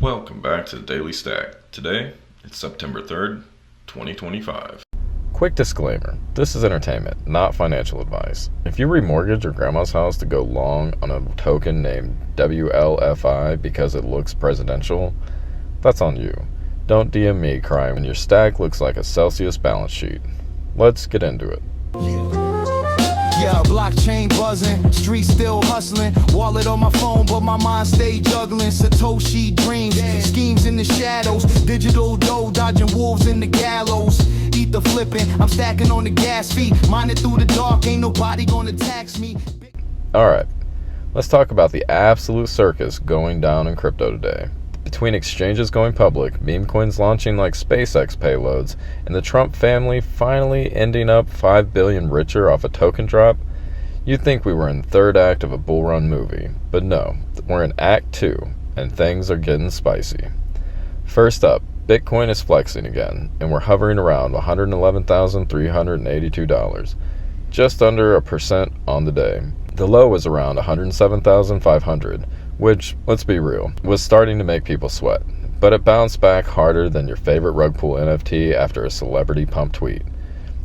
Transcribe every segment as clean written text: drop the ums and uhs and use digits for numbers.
Welcome back to the Daily Stack. Today, it's September 3rd, 2025. Quick disclaimer, this is entertainment, not financial advice. If you remortgage your grandma's house to go long on a token named WLFI because it looks presidential, that's on you. Don't DM me crying when your stack looks like a Celsius balance sheet. Let's get into it. Yeah, blockchain buzzing, street still hustling, wallet on my phone, but my mind stay juggling. Satoshi dreams, schemes in the shadows, digital dough, dodging wolves in the gallows. Ether flipping, I'm stacking on the gas fee, mining through the dark, ain't nobody gonna tax me. Alright, let's talk about the absolute circus going down in crypto today. Between exchanges going public, meme coins launching like SpaceX payloads, and the Trump family finally ending up 5 billion richer off a token drop, you'd think we were in the third act of a bull run movie. But no, we're in act 2, and things are getting spicy. First up, Bitcoin is flexing again, and we're hovering around $111,382, just under 1% on the day. The low was around $107,500, which, let's be real, was starting to make people sweat, but it bounced back harder than your favorite rug pull NFT after a celebrity pump tweet.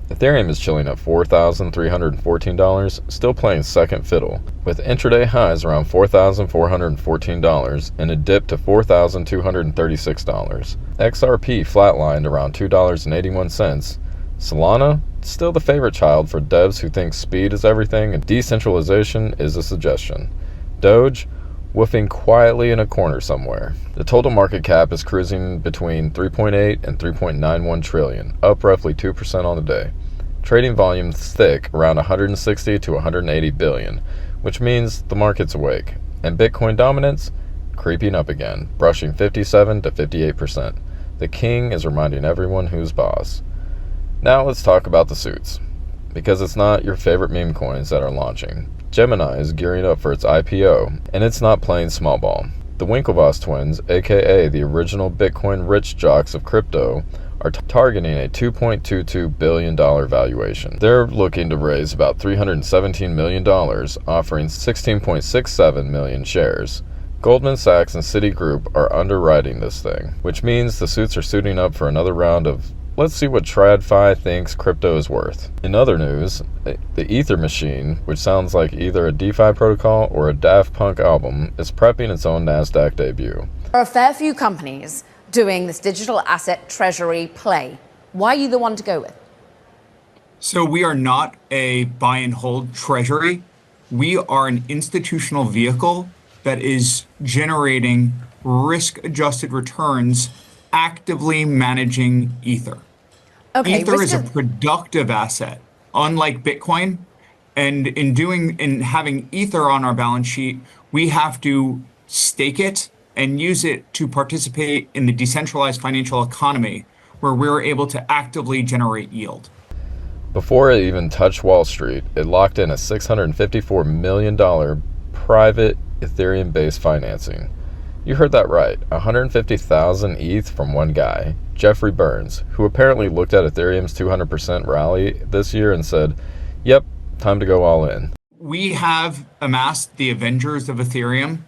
Ethereum is chilling at $4,314, still playing second fiddle, with intraday highs around $4,414 and a dip to $4,236. XRP flatlined around $2.81. Solana, still the favorite child for devs who think speed is everything and decentralization is a suggestion. Doge, woofing quietly in a corner somewhere. The total market cap is cruising between 3.8 and 3.91 trillion, up roughly 2% on the day. Trading volume thick, around 160 to 180 billion, which means the market's awake. And Bitcoin dominance, creeping up again, brushing 57 to 58%. The king is reminding everyone who's boss. Now let's talk about the suits, because it's not your favorite meme coins that are launching. Gemini is gearing up for its IPO, and it's not playing small ball. The Winklevoss twins, aka the original Bitcoin rich jocks of crypto, are targeting a $2.22 billion valuation. They're looking to raise about $317 million, offering 16.67 million shares. Goldman Sachs and Citigroup are underwriting this thing, which means the suits are suiting up for another round of let's see what TradFi thinks crypto is worth. In other news, the Ether machine, which sounds like either a DeFi protocol or a Daft Punk album, is prepping its own NASDAQ debut. There are a fair few companies doing this digital asset treasury play. Why are you the one to go with? So we are not a buy and hold treasury. We are an institutional vehicle that is generating risk-adjusted returns, actively managing Ether. Okay, Ether is a productive asset, unlike Bitcoin. And in having Ether on our balance sheet, we have to stake it and use it to participate in the decentralized financial economy, where we're able to actively generate yield. Before it even touched Wall Street, it locked in a $654 million private Ethereum-based financing. You heard that right, 150,000 ETH from one guy, Jeffrey Burns, who apparently looked at Ethereum's 200% rally this year and said, yep, time to go all in. We have amassed the Avengers of Ethereum.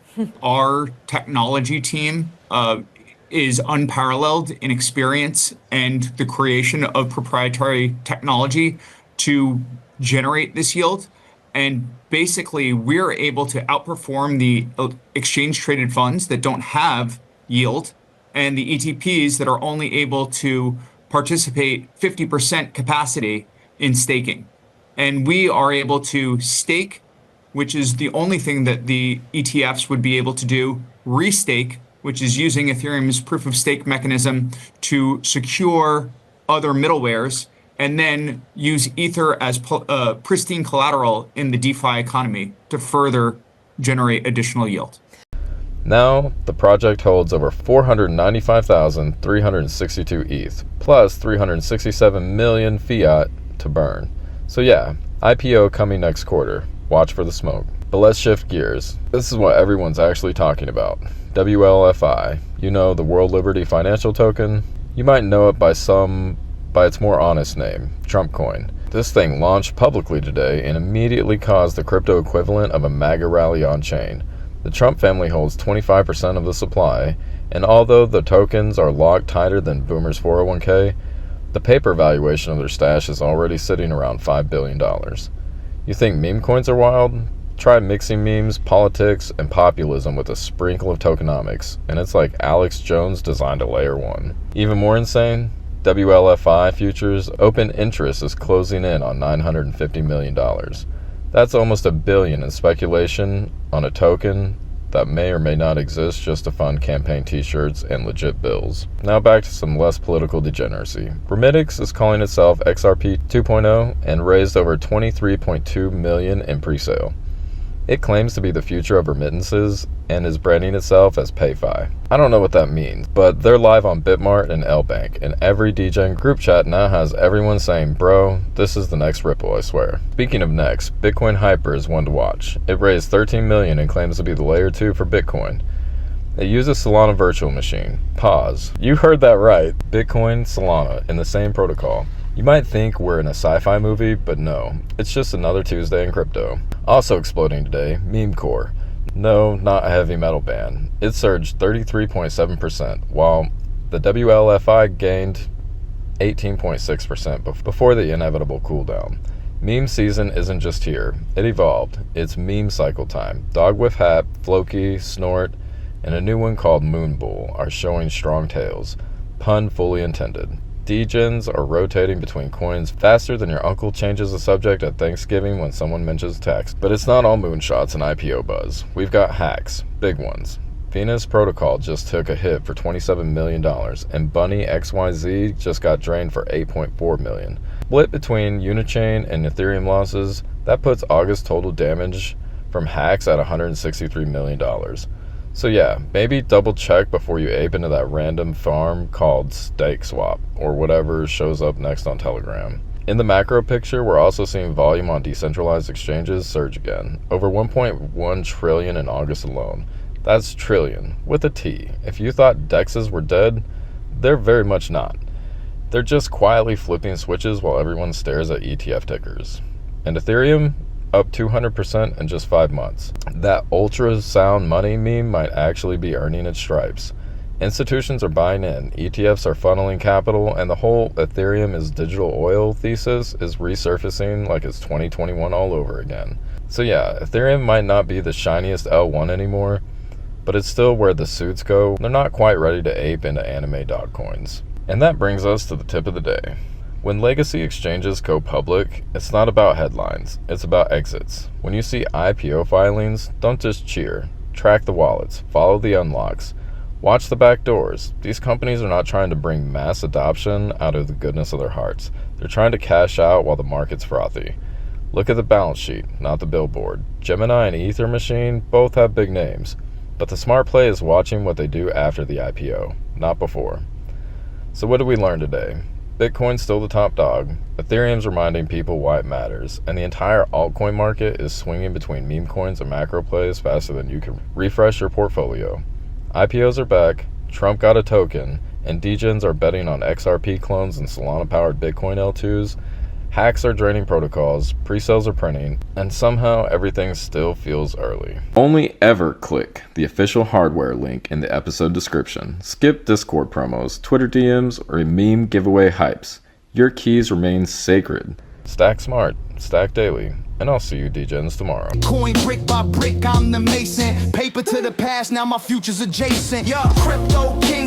Our technology team is unparalleled in experience and the creation of proprietary technology to generate this yield. And basically, we're able to outperform the exchange-traded funds that don't have yield and the ETPs that are only able to participate 50% capacity in staking. And we are able to stake, which is the only thing that the ETFs would be able to do, restake, which is using Ethereum's proof-of-stake mechanism to secure other middlewares, and then use Ether as pristine collateral in the DeFi economy to further generate additional yield. Now, the project holds over 495,362 ETH, plus 367 million fiat to burn. So yeah, IPO coming next quarter. Watch for the smoke. But let's shift gears. This is what everyone's actually talking about. WLFI, you know, the World Liberty Financial Token. You might know it by its more honest name, Trump Coin. This thing launched publicly today and immediately caused the crypto equivalent of a MAGA rally on chain. The Trump family holds 25% of the supply, And although the tokens are locked tighter than boomers' 401k, the paper valuation of their stash is already sitting around $5 billion. You think meme coins are wild? Try mixing memes, politics, and populism with a sprinkle of tokenomics, and it's like Alex Jones designed a layer 1. Even more insane, WLFI futures open interest is closing in on $950 million. That's almost $1 billion in speculation on a token that may or may not exist just to fund campaign t-shirts and legit bills. Now back to some less political degeneracy. Remitix is calling itself XRP 2.0 and raised over $23.2 million in pre-sale. It claims to be the future of remittances and is branding itself as PayFi. I don't know what that means, but they're live on Bitmart and LBank, and every DGen group chat now has everyone saying, bro, this is the next Ripple, I swear. Speaking of next, Bitcoin Hyper is one to watch. It raised $13 million and claims to be the layer 2 for Bitcoin. It uses Solana Virtual Machine. Pause. You heard that right. Bitcoin, Solana, in the same protocol. You might think we're in a sci-fi movie, but no. It's just another Tuesday in crypto. Also exploding today, Memecore. No, not a heavy metal band. It surged 33.7%, while the WLFI gained 18.6% before the inevitable cooldown. Meme season isn't just here. It evolved. It's meme cycle time. Dog with Hat, Floki, Snort, and a new one called Moonbull are showing strong tails. Pun fully intended. Degens are rotating between coins faster than your uncle changes the subject at Thanksgiving when someone mentions tax. But it's not all moonshots and IPO buzz. We've got hacks, big ones. Venus Protocol just took a hit for $27 million, and Bunny XYZ just got drained for $8.4 million. Split between Unichain and Ethereum losses, that puts August total damage from hacks at $163 million. So yeah, maybe double check before you ape into that random farm called Stake Swap, or whatever shows up next on Telegram. In the macro picture, we're also seeing volume on decentralized exchanges surge again, over 1.1 trillion in August alone. That's trillion, with a T. If you thought DEXs were dead, they're very much not. They're just quietly flipping switches while everyone stares at ETF tickers. And Ethereum? Up 200% in just 5 months. That ultrasound money meme might actually be earning its stripes. Institutions are buying in, ETFs are funneling capital, and the whole Ethereum is digital oil thesis is resurfacing like it's 2021 all over again. So yeah, Ethereum might not be the shiniest L1 anymore, but it's still where the suits go. They're not quite ready to ape into anime dog coins. And that brings us to the tip of the day. When legacy exchanges go public, it's not about headlines, it's about exits. When you see IPO filings, don't just cheer. Track the wallets, follow the unlocks, watch the back doors. These companies are not trying to bring mass adoption out of the goodness of their hearts. They're trying to cash out while the market's frothy. Look at the balance sheet, not the billboard. Gemini and Ether Machine both have big names, but the smart play is watching what they do after the IPO, not before. So what did we learn today? Bitcoin's still the top dog, Ethereum's reminding people why it matters, and the entire altcoin market is swinging between meme coins and macro plays faster than you can refresh your portfolio. IPOs are back, Trump got a token, and degens are betting on XRP clones and Solana-powered Bitcoin L2s. Hacks are draining protocols, pre-sales are printing, and somehow everything still feels early. Only ever click the official hardware link in the episode description. Skip Discord promos, Twitter DMs, or meme giveaway hypes. Your keys remain sacred. Stack smart, stack daily, and I'll see you degens tomorrow. Coin brick by brick, I'm the mason. Paper to the past, now my future's adjacent. Yeah, crypto king.